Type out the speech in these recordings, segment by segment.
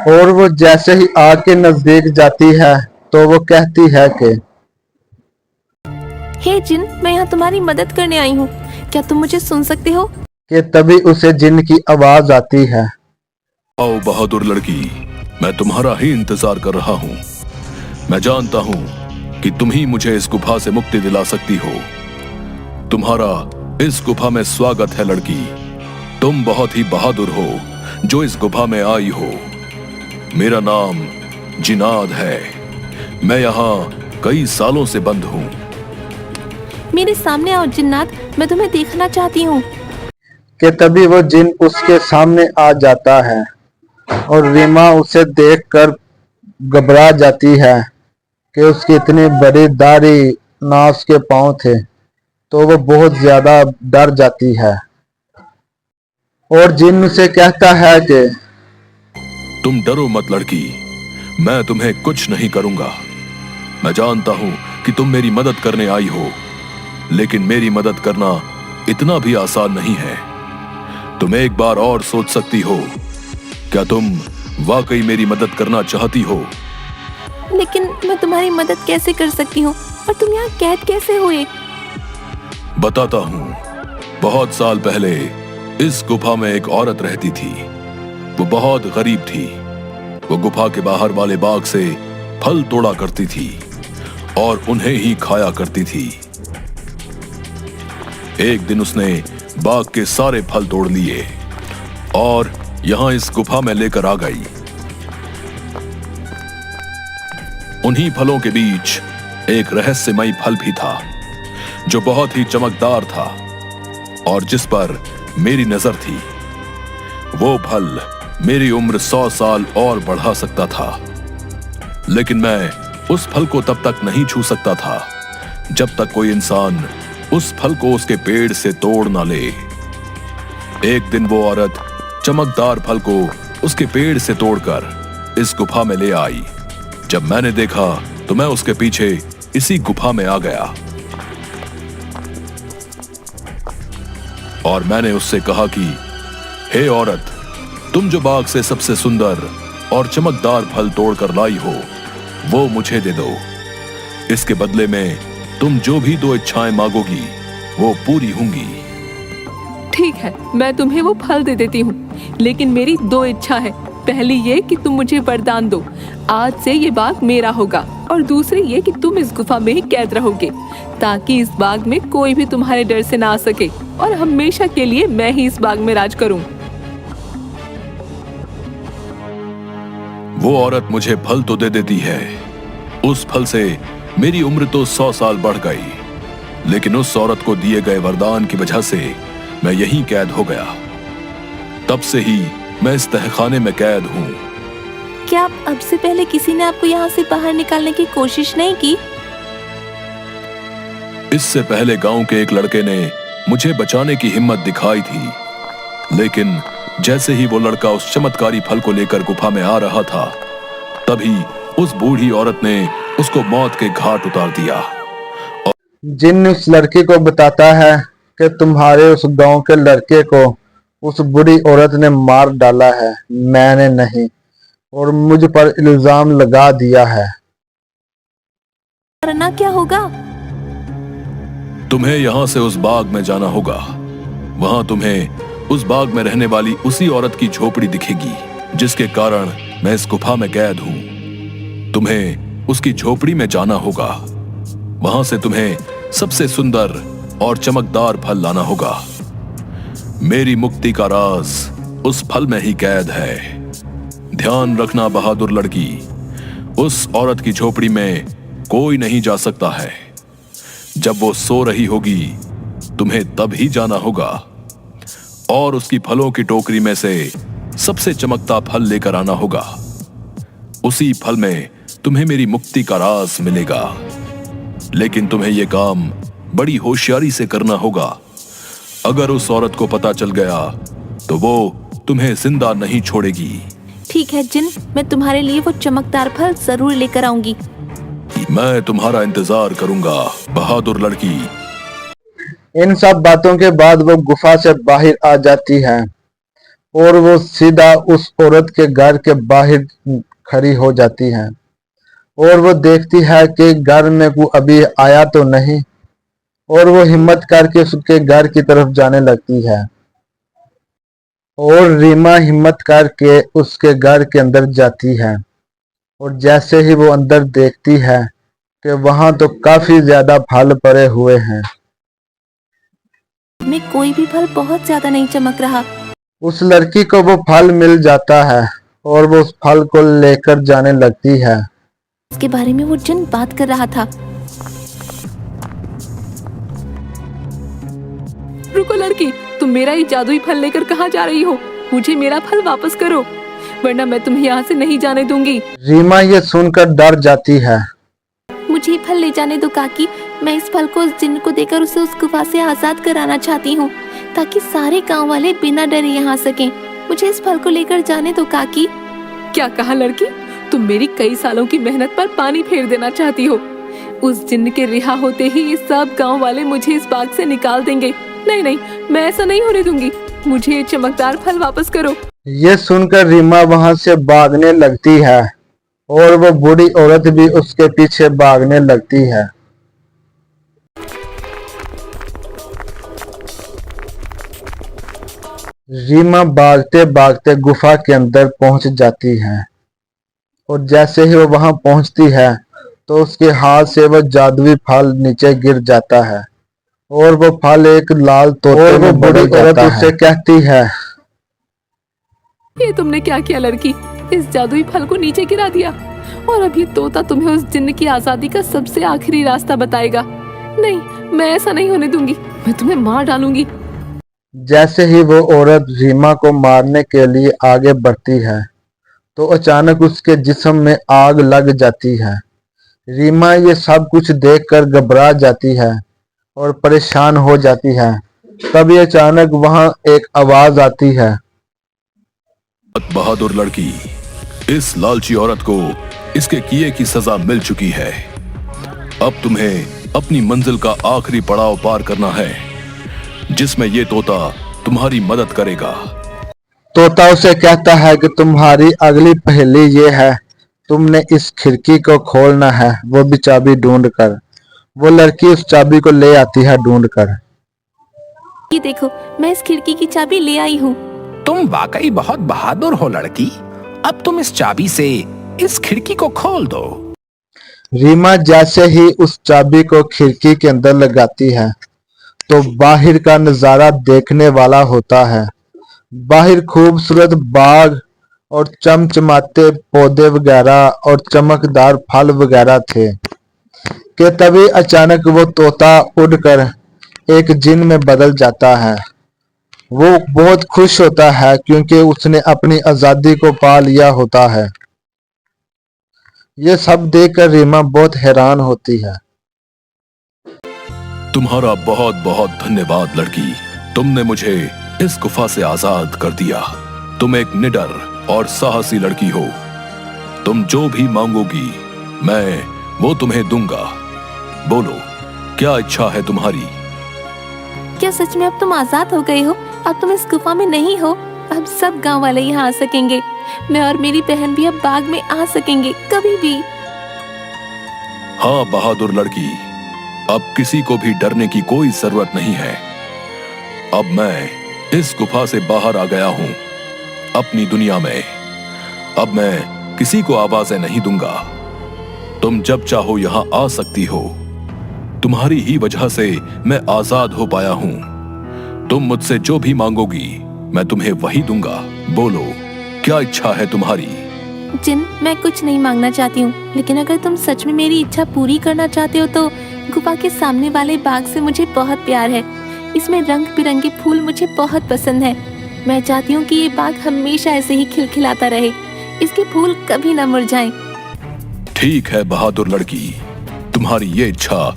और वो जैसे ही आग के नजदीक जाती है तो वो कहती है हे जिन, मैं यहाँ तुम्हारी मदद करने आई हूँ। क्या तुम मुझे सुन सकते हो? कि तभी उसे जिन की आवाज आती है। आओ बहादुर लड़की, मैं तुम्हारा ही इंतजार कर रहा हूँ। मैं जानता हूँ कि तुम ही मुझे इस गुफा से मुक्ति दिला सकती हो। तुम्हारा इस गुफा में स्वागत है लड़की। तुम बहुत ही बहादुर हो जो इस गुफा में आई हो। मेरा नाम जिनाद है। मैं यहाँ कई सालों से बंद हूँ। मेरे सामने आओ जिन्नात, मैं तुम्हें देखना चाहती हूँ। कि तभी वो जिन उसके सामने आ जाता है और रीमा उसे देखकर घबरा जाती है कि उसकी इतनी बड़ी दाढ़ी ना उसके पांव थे, तो वो बहुत ज्यादा डर जाती है। और जिन उसे कहता है कि तुम डरो मत लड़की, मैं तुम्हें कुछ नहीं करूंगा। मैं जानता हूं कि तुम मेरी मदद करने आई हो, लेकिन मेरी मदद करना इतना भी आसान नहीं है। तुम एक बार और सोच सकती हो। क्या तुम वाकई मेरी मदद करना चाहती हो? लेकिन मैं तुम्हारी मदद कैसे कर सकती हूँ, और तुम यहाँ कैद कैसे हुए? बताता हूँ। बहुत साल पहले इस गुफा में एक औरत रहती थी। वो बहुत गरीब थी। वो गुफा के बाहर वाले बाग से फल तोड़ा करती थी और उन्हें ही खाया करती थी। एक दिन उसने बाग के सारे फल तोड़ लिए और यहां इस गुफा में लेकर आ गई। उन्हीं फलों के बीच एक रहस्यमयी फल भी था जो बहुत ही चमकदार था और जिस पर मेरी नजर थी। वो फल मेरी उम्र 100 साल और बढ़ा सकता था, लेकिन मैं उस फल को तब तक नहीं छू सकता था जब तक कोई इंसान उस फल को उसके पेड़ से तोड़ ना ले। एक दिन वो औरत चमकदार फल को उसके पेड़ से तोड़कर इस गुफा में ले आई। जब मैंने देखा तो मैं उसके पीछे इसी गुफा में आ गया और मैंने उससे कहा कि हे औरत, तुम जो बाग से सबसे सुंदर और चमकदार फल तोड़कर लाई हो वो मुझे दे दो। इसके बदले में तुम जो भी 2 इच्छाएं मांगोगी वो पूरी होंगी। ठीक है, मैं तुम्हें वो फल दे देती हूँ, लेकिन मेरी 2 इच्छा है। पहली ये कि तुम मुझे वरदान दो, आज से ये बाग मेरा होगा, और दूसरी ये कि तुम इस गुफा में ही कैद रहोगे ताकि इस बाग में कोई भी तुम्हारे डर से ना आ सके और हमेशा के लिए मैं ही इस बाग में राज करूं। वो औरत मुझे फल तो दे देती है। उस फल से मेरी उम्र तो 100 साल बढ़ गई, लेकिन उस औरत को दिए गए वरदान की वजह से मैं यहीं कैद हो गया। तब से ही मैं इस तहखाने में कैद हूँ। क्या अब से पहले किसी ने आपको यहाँ से बाहर निकालने की कोशिश नहीं की? इससे पहले गांव के एक लड़के ने मुझे बचाने की हिम्मत दिखाई थी, लेकिन जैसे ही वो लड़का उस चमत्कारी फल को लेकर गुफा में आ रहा था, तभी उस बूढ़ी औरत ने उसको मौत के घाट उतार दिया। जिन उस लड़की को बताता है कि तुम्हारे उस गांव के लड़के को उस बुरी औरत ने मार डाला है, मैंने नहीं, और मुझ पर इल्जाम लगा दिया है। करना क्या होगा? तुम्हें यहाँ से उस बाग में जाना होगा। वहां तुम्हें उस बाग में रहने वाली उसी औरत की झोपड़ी दिखेगी जिसके कारण मैं इस गुफा में कैद हूँ। तुम्हें उसकी झोपड़ी में जाना होगा। वहां से तुम्हें सबसे सुंदर और चमकदार फल लाना होगा। मेरी मुक्ति का राज उस फल में ही कैद है। ध्यान रखना बहादुर लड़की, उस औरत की झोपड़ी में कोई नहीं जा सकता है। जब वो सो रही होगी तुम्हें तब ही जाना होगा और उसकी फलों की टोकरी में से सबसे चमकता फल लेकर आना होगा। उसी फल में तुम्हें मेरी मुक्ति का राज मिलेगा, लेकिन तुम्हें यह काम बड़ी होशियारी से करना होगा। अगर उस औरत को पता चल गया तो वो तुम्हें जिंदा नहीं छोड़ेगी। ठीक है जिन, मैं तुम्हारे लिए वो चमकदार फल जरूर लेकर आऊंगी। मैं तुम्हारा इंतजार करूंगा बहादुर लड़की। इन सब बातों के बाद वो गुफा से बाहर आ जाती है और वो सीधा उस औरत के घर के बाहर खड़ी हो जाती है और वो देखती है कि घर में वो अभी आया तो नहीं, और वो हिम्मत करके उसके घर की तरफ जाने लगती है। और रीमा हिम्मत करके उसके घर के अंदर जाती है और जैसे ही वो अंदर देखती है कि वहां तो काफी ज्यादा फल पड़े हुए हैं। में कोई भी फल बहुत ज्यादा नहीं चमक रहा। उस लड़की को वो फल मिल जाता है और वो उस फल को लेकर जाने लगती है। इसके बारे में वो जिन बात कर रहा था। रुको लड़की, तुम मेरा ये जादुई फल लेकर कहाँ जा रही हो? मुझे मेरा फल वापस करो, वरना मैं तुम्हें यहाँ से नहीं जाने दूंगी। रीमा ये सुनकर डर जाती है। मुझे ये फल ले जाने दो काकी। मैं इस फल को उस जिन्न को देकर उसे उस गुफा से आजाद कराना चाहती हूँ, ताकि सारे गांव वाले बिना डरे यहाँ सकें। मुझे इस फल को लेकर जाने दो काकी। क्या कहा लड़की? तुम मेरी कई सालों की मेहनत पर पानी फेर देना चाहती हो? उस जिन्न के रिहा होते ही ये सब गांव वाले मुझे इस बाग से निकाल देंगे। नहीं नहीं, मैं ऐसा नहीं होने दूंगी। मुझे ये चमकदार फल वापस करो। ये सुनकर रीमा वहां से भागने लगती है और वो बूढ़ी औरत भी उसके पीछे भागने लगती है। रीमा भागते भागते गुफा के अंदर पहुंच जाती है और जैसे ही वो वहां पहुंचती है तो उसके हाथ से वो जादुई फल नीचे गिर जाता है और वो फल एक लाल तोते में बदल जाता है। उससे कहती है, ये तुमने क्या किया लड़की? इस जादुई फल को नीचे गिरा दिया और अब ये तोता तुम्हें उस जिन्न की आजादी का सबसे आखिरी रास्ता बताएगा। नहीं, मैं ऐसा नहीं होने दूंगी। मैं तुम्हें मार डालूंगी। जैसे ही वो औरत रीमा को मारने के लिए आगे बढ़ती है तो अचानक उसके जिस्म में आग लग जाती है। रीमा ये सब कुछ देखकर घबरा जाती है और परेशान हो जाती है। तभी अचानक वहां एक आवाज आती है, बहादुर लड़की, इस लालची औरत को इसके किए की सजा मिल चुकी है। अब तुम्हें अपनी मंजिल का आखिरी पड़ाव पार करना है, जिसमें ये तोता तुम्हारी मदद करेगा। तोता उसे कहता है कि तुम्हारी अगली पहेली ये है, तुमने इस खिड़की को खोलना है, वो भी चाबी ढूंढ कर। वो लड़की उस चाबी को ले आती है ढूंढ कर। ये देखो, मैं इस खिड़की की चाबी ले आई हूँ। तुम वाकई बहुत बहादुर हो लड़की। अब तुम इस चाबी से इस खिड़की को खोल दो। रीमा जैसे ही उस चाबी को खिड़की के अंदर लगाती है तो बाहर का नजारा देखने वाला होता है। बाहर खूबसूरत बाग और चमचमाते पौधे वगैरह और चमकदार फल वगैरह थे कि तभी अचानक वो तोता उड़कर एक जिन में बदल जाता है। वो बहुत खुश होता है क्योंकि उसने अपनी आजादी को पा लिया होता है। ये सब देखकर रीमा बहुत हैरान होती है। तुम्हारा बहुत बहुत धन्यवाद लड़की, तुमने मुझे इस गुफा से आजाद कर दिया। तुम एक निडर और साहसी लड़की हो। तुम जो भी मांगोगी मैं वो तुम्हें दूंगा। बोलो, क्या इच्छा है तुम्हारी? क्या सच में अब तुम आजाद हो गए हो? अब तुम इस गुफा में नहीं हो। अब सब गांव वाले यहाँ आ सकेंगे। मैं और मेरी बहन भी अब बाग में आ सकेंगे कभी भी। हाँ बहादुर लड़की, अब किसी को भी डरने की कोई जरूरत नहीं है। अब मैं इस गुफा से बाहर आ गया हूँ अपनी दुनिया में। अब मैं किसी को आवाजें नहीं दूंगा। तुम जब चाहो यहाँ आ सकती हो। तुम्हारी ही वजह से मैं आजाद हो पाया हूँ। तुम मुझसे जो भी मांगोगी मैं तुम्हें वही दूंगा। बोलो, क्या इच्छा है तुम्हारी? जिन, मैं कुछ नहीं मांगना चाहती हूँ, लेकिन अगर तुम सच में मेरी इच्छा पूरी करना चाहते हो तो गुफा के सामने वाले बाग से मुझे बहुत प्यार है। इसमें रंग बिरंगे फूल मुझे बहुत पसंद है। मैं चाहती हूँ कि ये बाग हमेशा ऐसे ही खिलखिलाता रहे, इसके फूल कभी न मुरझाएं। ठीक है बहादुर लड़की, तुम्हारी ये इच्छा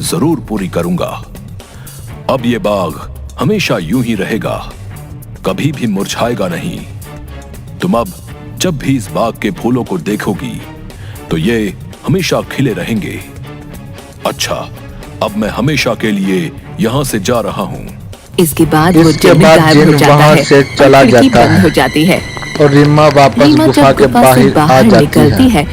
जरूर पूरी करूंगा। अब ये बाग हमेशा यूं ही रहेगा, कभी भी मुरझाएगा नहीं। तुम अब जब भी इस बाग के फूलों को देखोगी तो ये हमेशा खिले रहेंगे। अच्छा, अब मैं हमेशा के लिए यहां से जा रहा हूं। इसके बाद वो इसके जिन बाद गायब जिन हो जाता वहाँ है से और चला खिड़की जाता बंद है हो जाती है। और रीमा वापस रीमा गुफा जब के गुफा से बाहर आ बाहर जाती निकलती है। है